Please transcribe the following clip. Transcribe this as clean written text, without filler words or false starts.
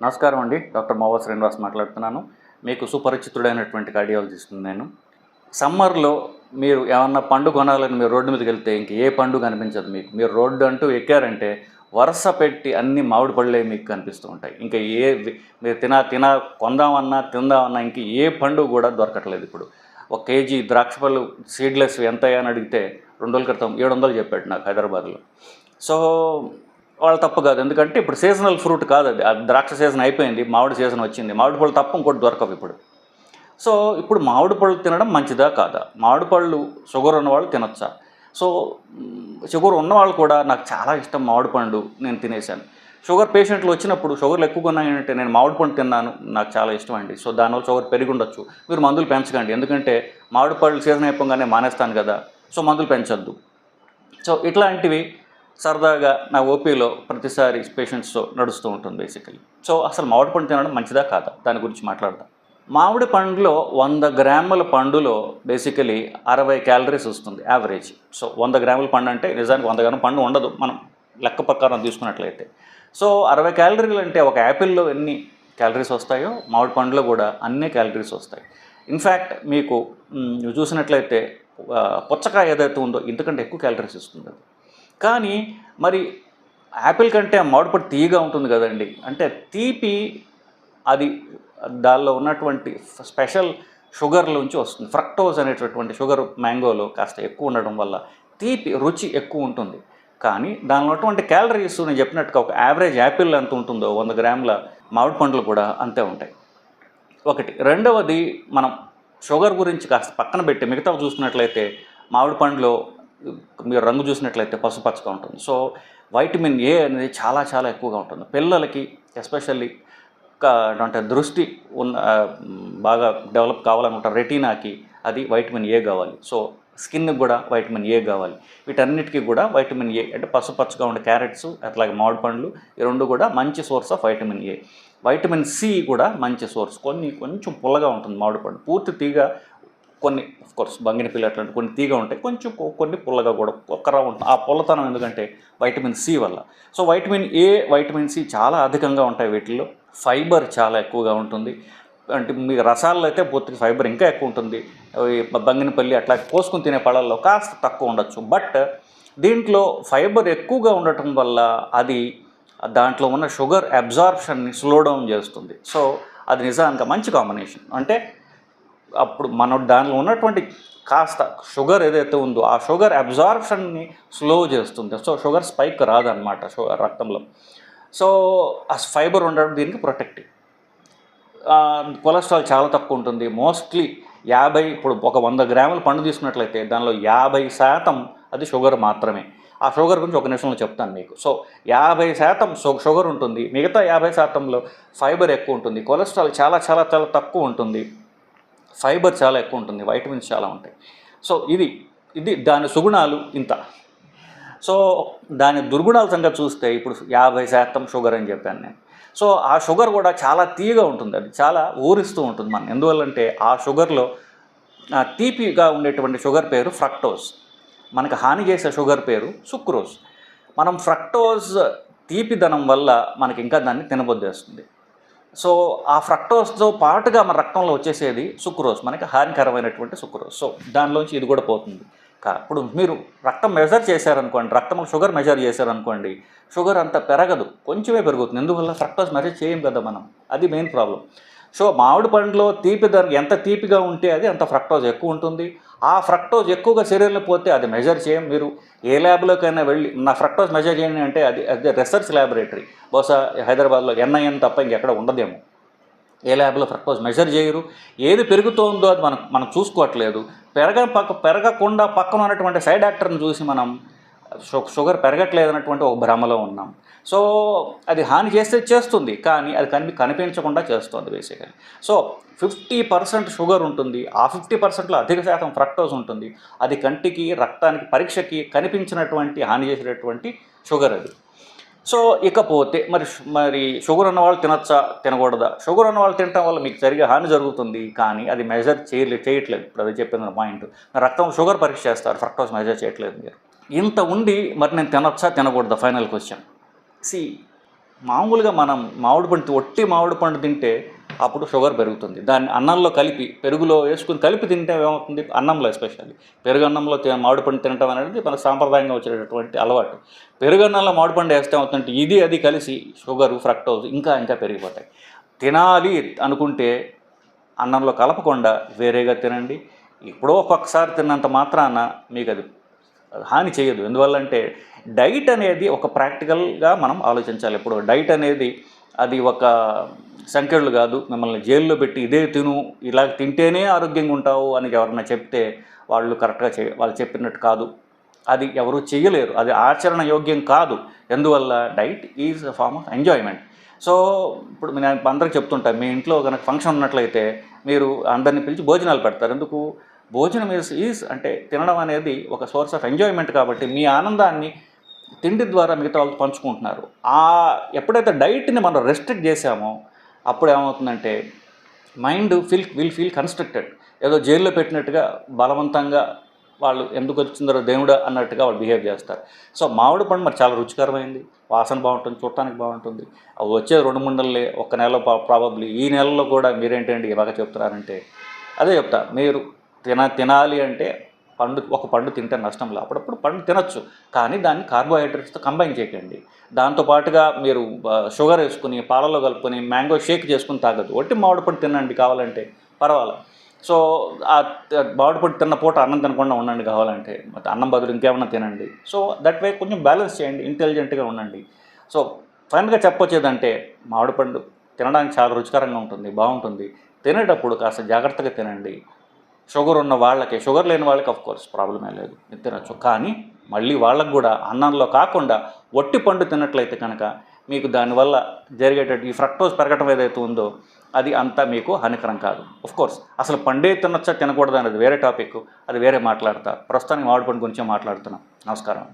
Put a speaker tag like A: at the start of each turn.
A: నమస్కారం అండి. డాక్టర్ మోవా శ్రీనివాస్ మాట్లాడుతున్నాను. మీకు సుపరిచితుడైనటువంటి కార్డియాలజిస్ట్ నేను. సమ్మర్‌లో మీరు ఏమన్నా పండు కొనాలని మీరు రోడ్డు మీదకెళ్తే ఇంక ఏ పండు కనిపించదు మీకు. మీరు రోడ్డు అంటూ ఎక్కారంటే వరుస పెట్టి అన్ని మామిడి పళ్ళే మీకు కనిపిస్తూ ఉంటాయి. ఇంకా మీరు కొందామన్నా, తిందామన్నా ఇంక ఏ పండు కూడా దొరకట్లేదు ఇప్పుడు. ఒక కేజీ ద్రాక్ష పళ్ళు సీడ్లెస్ ఎంతయ్యా అని అడిగితే 2 రోజుల క్రితం 700 చెప్పాడు నాకు హైదరాబాద్‌లో. సో వాళ్ళ తప్పు కాదు. ఎందుకంటే ఇప్పుడు సీజనల్ ఫ్రూట్ కాదు అది. ద్రాక్ష సీజన్ అయిపోయింది, మామిడి సీజన్ వచ్చింది. మామిడి పళ్ళు తప్ప ఇంకోటి దొరకవు ఇప్పుడు. సో ఇప్పుడు మామిడి పళ్ళు తినడం మంచిదా కాదా? మామిడి పళ్ళు షుగర్ ఉన్నవాళ్ళు తినొచ్చా? సో షుగర్ ఉన్నవాళ్ళు కూడా నాకు చాలా ఇష్టం మామిడి పండు, నేను తినేశాను. షుగర్ పేషెంట్లు వచ్చినప్పుడు షుగర్లు ఎక్కువగా ఉన్నాయంటే నేను మామిడి పండు తిన్నాను, నాకు చాలా ఇష్టం అండి. సో దానివల్ల షుగర్ పెరిగి ఉండొచ్చు. మీరు మందులు పెంచకండి, ఎందుకంటే మామిడి పళ్ళు సీజన్ అయిపోగానే మానేస్తాను కదా, సో మందులు పెంచొద్దు. సో ఇట్లాంటివి సరదాగా నా ఓపీలో ప్రతిసారి పేషెంట్స్తో నడుస్తూ ఉంటుంది బేసికలీ. సో అసలు మామిడి పండు తినడం మంచిదా కాదా దాని గురించి మాట్లాడదాం. మామిడి పండులో 100 గ్రాముల పండులో బేసికలీ 60 క్యాలరీస్ వస్తుంది యావరేజ్. సో 100 గ్రాముల పండు అంటే నిజానికి 100 గ్రాముల పండు ఉండదు మనం లెక్క ప్రకారం తీసుకున్నట్లయితే. సో 60 క్యాలరీలు అంటే ఒక యాపిల్లో ఎన్ని క్యాలరీస్ వస్తాయో మామిడి పండులో కూడా అన్ని క్యాలరీస్ వస్తాయి. ఇన్ఫ్యాక్ట్ మీకు చూసినట్లయితే పుచ్చకాయ ఏదైతే ఉందో ఇంతకంటే ఎక్కువ క్యాలరీస్ ఇస్తుంది అది. కానీ మరి యాపిల్ కంటే మామిడి పండు తీయగా ఉంటుంది కదండి. అంటే తీపి అది దానిలో ఉన్నటువంటి స్పెషల్ షుగర్లోంచి వస్తుంది. ఫ్రక్టోజ్ అనేటటువంటి షుగర్ మ్యాంగోలో కాస్త ఎక్కువ ఉండడం వల్ల తీపి రుచి ఎక్కువ ఉంటుంది. కానీ దానిలో ఉన్నటువంటి క్యాలరీస్ నేను చెప్పినట్టుగా ఒక యావరేజ్ యాపిల్ ఎంత ఉంటుందో 100 గ్రాముల మామిడి పండ్లు కూడా అంతే ఉంటాయి. ఒకటి. రెండవది, మనం షుగర్ గురించి కాస్త పక్కన పెట్టి మిగతా చూసినట్లయితే మామిడి పండులో మీరు రంగు చూసినట్లయితే పసుపచ్చగా ఉంటుంది. సో వైటమిన్ ఏ అనేది చాలా చాలా ఎక్కువగా ఉంటుంది. పిల్లలకి ఎస్పెషల్లీ అంటే దృష్టి బాగా డెవలప్ కావాలనుకుంటారు, రెటీనాకి అది వైటమిన్ ఏ కావాలి. సో స్కిన్కి కూడా వైటమిన్ ఏ కావాలి. వీటన్నిటికీ కూడా వైటమిన్ ఏ అంటే పసుపచ్చగా ఉండే క్యారెట్స్ అట్లాగే మామిడి పండ్లు ఈ రెండు కూడా మంచి source of vitamin A. Vitamin C కూడా మంచి సోర్స్. కొంచెం పుల్లగా ఉంటుంది మామిడి పండు, పూర్తి తీగ కొన్ని కోర్స్ బంగినపల్లి అట్లాంటి కొన్ని తీగ ఉంటాయి, కొంచెం కొన్ని పుల్లగా కూడా ఒక్కరా ఉంటుంది. ఆ పుల్లతనం ఎందుకంటే వైటమిన్ సి వల్ల. So vitamin A, vitamin C చాలా అధికంగా ఉంటాయి వీటిల్లో. ఫైబర్ చాలా ఎక్కువగా ఉంటుంది. అంటే మీకు రసాల్లో అయితే పూర్తిగా ఫైబర్ ఇంకా ఎక్కువ ఉంటుంది. బంగినపల్లి అట్లా కోసుకుని తినే పళ్ళల్లో కాస్త తక్కువ ఉండొచ్చు. బట్ దీంట్లో ఫైబర్ ఎక్కువగా ఉండటం వల్ల అది దాంట్లో ఉన్న షుగర్ అబ్జార్ప్షన్ని స్లో డౌన్ చేస్తుంది. సో అది నిజానికి మంచి కాంబినేషన్. అంటే అప్పుడు మనం దానిలో ఉన్నటువంటి కాస్త షుగర్ ఏదైతే ఉందో ఆ షుగర్ అబ్జార్ప్షన్ని స్లో చేస్తుంది. సో షుగర్ స్పైక్ రాదనమాట రక్తంలో. సో ఆ ఫైబర్ ఉండడం దీనికి ప్రొటెక్టివ్. కొలెస్ట్రాల్ చాలా తక్కువ ఉంటుంది. మోస్ట్లీ 50, ఇప్పుడు ఒక 100 గ్రాముల పండు తీసుకున్నట్లయితే దానిలో 50% అది షుగర్ మాత్రమే. ఆ షుగర్ గురించి ఒక నిమిషంలో చెప్తాను మీకు. సో 50% షుగర్ ఉంటుంది, మిగతా 50%లో ఫైబర్ ఎక్కువ ఉంటుంది. కొలెస్ట్రాల్ చాలా చాలా చాలా తక్కువ ఉంటుంది, ఫైబర్ చాలా ఎక్కువ ఉంటుంది, వైటమిన్స్ చాలా ఉంటాయి. సో ఇది దాని సుగుణాలు ఇంత. సో దాని దుర్గుణాల సంగతి చూస్తే ఇప్పుడు 50% షుగర్ అని చెప్పాను నేను. సో ఆ షుగర్ కూడా చాలా తీయగా ఉంటుంది, అది చాలా ఊరిస్తూ ఉంటుంది మనం. ఎందువల్లంటే ఆ షుగర్లో తీపిగా ఉండేటువంటి షుగర్ పేరు ఫ్రక్టోజ్, మనకు హాని చేసే షుగర్ పేరు సుక్రోజ్. మనం ఫ్రక్టోజ్ తీపిదనం వల్ల మనకి ఇంకా దాన్ని తినబొద్దేస్తుంది. సో ఆ ఫ్రక్టోజ్తో పాటుగా మన రక్తంలో వచ్చేసేది సుక్రోజ్, మనకి హానికరమైనటువంటి సుక్రోజ్. సో దానిలోంచి ఇది కూడా పోతుంది. ఇప్పుడు మీరు రక్తం మెజర్ చేశారనుకోండి, రక్తంలో షుగర్ మెజర్ చేశారనుకోండి, షుగర్ అంత పెరగదు, కొంచెమే పెరుగుతుంది. ఎందువల్ల ఫ్రక్టోజ్ మెజర్ చేయం కదా మనం, అది మెయిన్ ప్రాబ్లం. సో మామిడి పండులో ఎంత తీపిగా ఉంటే అది అంత ఫ్రక్టోజ్ ఎక్కువ ఉంటుంది. ఆ ఫ్రక్టోజ్ ఎక్కువగా శరీరంలో పోతే అది మెజర్ చేయం. మీరు ఏ ల్యాబ్లోకైనా వెళ్ళి నా ఫ్రక్టోజ్ మెజర్ చేయండి అంటే అది రీసెర్చ్ ల్యాబొరేటరీ, బహుశా హైదరాబాద్లో NIN తప్ప ఇంకెక్కడ ఉండదేమో. ఏ ల్యాబ్లో ఫ్రక్టోజ్ మెజర్ చేయరు. ఏది పెరుగుతోందో అది మనం చూసుకోవట్లేదు. పెరగకుండా పక్కన ఉన్నటువంటి సైడ్ యాక్టర్ని చూసి మనం షుగర్ పెరగట్లేదు అన్నటువంటి ఒక భ్రమలో ఉన్నాం. సో అది హాని చేస్తుంది, కానీ అది కనిపించకుండా చేస్తుంది బేసికలీ. సో 50% షుగర్ ఉంటుంది, ఆ 50%లో అధిక శాతం ఫ్రక్టోజ్ ఉంటుంది. అది కంటికి, రక్తానికి, పరీక్షకి కనిపించినటువంటి హాని చేసేటటువంటి షుగర్ అది. సో ఇకపోతే మరి షుగర్ ఉన్నవాళ్ళు తినచ్చా, తినకూడదా? షుగర్ ఉన్నవాళ్ళు తినటం వల్ల మీకు సరిగా హాని జరుగుతుంది, కానీ అది మెజర్ చేయట్లేదు. ఇప్పుడు అది చెప్పిన పాయింట్. రక్తం షుగర్ పరీక్ష చేస్తారు, ఫ్రక్టోజ్ మెజర్ చేయట్లేదు మీరు. ఇంత ఉండి మరి నేను తినచ్చా, తినకూడదా? Final question. మామూలుగా మనం మామిడి పండు ఒట్టి మామిడి పండు తింటే అప్పుడు షుగర్ పెరుగుతుంది. దాన్ని అన్నంలో కలిపి పెరుగులో వేసుకుని కలిపి తింటే ఏమవుతుంది, అన్నంలో ఎస్పెషల్లీ పెరుగు అన్నంలో మామిడి పండు తినడం అనేది మన సాంప్రదాయంగా వచ్చేటటువంటి అలవాటు. పెరుగు అన్నంలో మామిడి పండు వేస్తే ఏమవుతుందంటే ఇది అది కలిసి షుగరు ఫ్రక్టోజ్ ఇంకా ఇంకా పెరిగిపోతాయి. తినాలి అనుకుంటే అన్నంలో కలపకుండా వేరేగా తినండి. ఎప్పుడో ఒక్కొక్కసారి తిన్నంత మాత్రాన మీకు అది హాని చేయదు. ఎందువల్లంటే డైట్ అనేది ఒక ప్రాక్టికల్గా మనం ఆలోచించాలి. ఇప్పుడు డైట్ అనేది అది ఒక సంఖ్యలు కాదు, మిమ్మల్ని జైల్లో పెట్టి ఇదే తిను, ఇలా తింటేనే ఆరోగ్యంగా ఉంటావు అని ఎవరన్నా చెప్తే వాళ్ళు కరెక్ట్గా వాళ్ళు చెప్పినట్టు కాదు. అది ఎవరు చేయలేరు, అది ఆచరణ యోగ్యం కాదు. ఎందువల్ల diet is a form of enjoyment. So ఇప్పుడు నేను అందరికి చెప్తుంటాను, మీ ఇంట్లో కనుక ఫంక్షన్ ఉన్నట్లయితే మీరు అందరిని పిలిచి భోజనాలు పెడతారు. ఎందుకు? భోజనం ఈజ్ అంటే తినడం అనేది ఒక సోర్స్ ఆఫ్ ఎంజాయ్మెంట్ కాబట్టి మీ ఆనందాన్ని తిండి ద్వారా మిగతా వాళ్ళతో పంచుకుంటున్నారు. ఎప్పుడైతే డైట్ని మనం రెస్ట్రిక్ట్ చేసామో అప్పుడు ఏమవుతుందంటే మైండ్ విల్ ఫీల్ కన్స్ట్రక్టెడ్. ఏదో జైల్లో పెట్టినట్టుగా బలవంతంగా వాళ్ళు ఎందుకు వచ్చిందో దేవుడా అన్నట్టుగా వాళ్ళు బిహేవ్ చేస్తారు. సో మామిడి పండు మరి చాలా రుచికరమైంది, వాసన బాగుంటుంది, చూడటానికి బాగుంటుంది. అవి వచ్చే 2-3 నెలలే, ఒక్క నెలలో ప్రాబబ్లీ. ఈ నెలలో కూడా మీరేంటండి ఇలాగ చెప్తున్నారంటే అదే చెప్తా, మీరు తినాలి అంటే ఒక పండు తింటే నష్టం లేదు. అప్పుడప్పుడు పండు తినచ్చు, కానీ దాన్ని కార్బోహైడ్రేట్స్తో కంబైన్ చేయకండి. దాంతోపాటుగా మీరు షుగర్ వేసుకుని పాలలో కలుపుకొని మ్యాంగో షేక్ చేసుకుని తాగద్దు. ఒట్టి మామిడి పండు తినండి కావాలంటే పర్వాలేదు. సో ఆ మామిడి పండు తిన్న పూట అన్నం తినకుండా ఉండండి కావాలంటే, అన్నం బదులు ఇంకేమన్నా తినండి. సో దట్ వే కొంచెం బ్యాలెన్స్ చేయండి, ఇంటెలిజెంట్గా ఉండండి. సో ఫైనల్గా చెప్పొచ్చేదంటే మామిడి పండు తినడానికి చాలా రుచికరంగా ఉంటుంది, బాగుంటుంది. తినేటప్పుడు కాస్త జాగ్రత్తగా తినండి. షుగర్ ఉన్న వాళ్ళకి, షుగర్ లేని వాళ్ళకి ఆఫ్కోర్స్ ప్రాబ్లమే లేదు, తినచ్చు. కానీ మళ్ళీ వాళ్ళకు కూడా అన్నంలో కాకుండా ఒట్టి పండు తిన్నట్లయితే కనుక మీకు దానివల్ల జరిగేటట్టు ఈ ఫ్రక్టోజ్ పెరగటం ఏదైతే ఉందో అది అంతా మీకు హానికరం కాదు. ఆఫ్కోర్స్ అసలు పండే తినొచ్చా తినకూడదు అనేది వేరే టాపిక్, అది వేరే మాట్లాడతా. ప్రస్తుతానికి మామిడి పండు గురించే మాట్లాడుతున్నాం. నమస్కారం.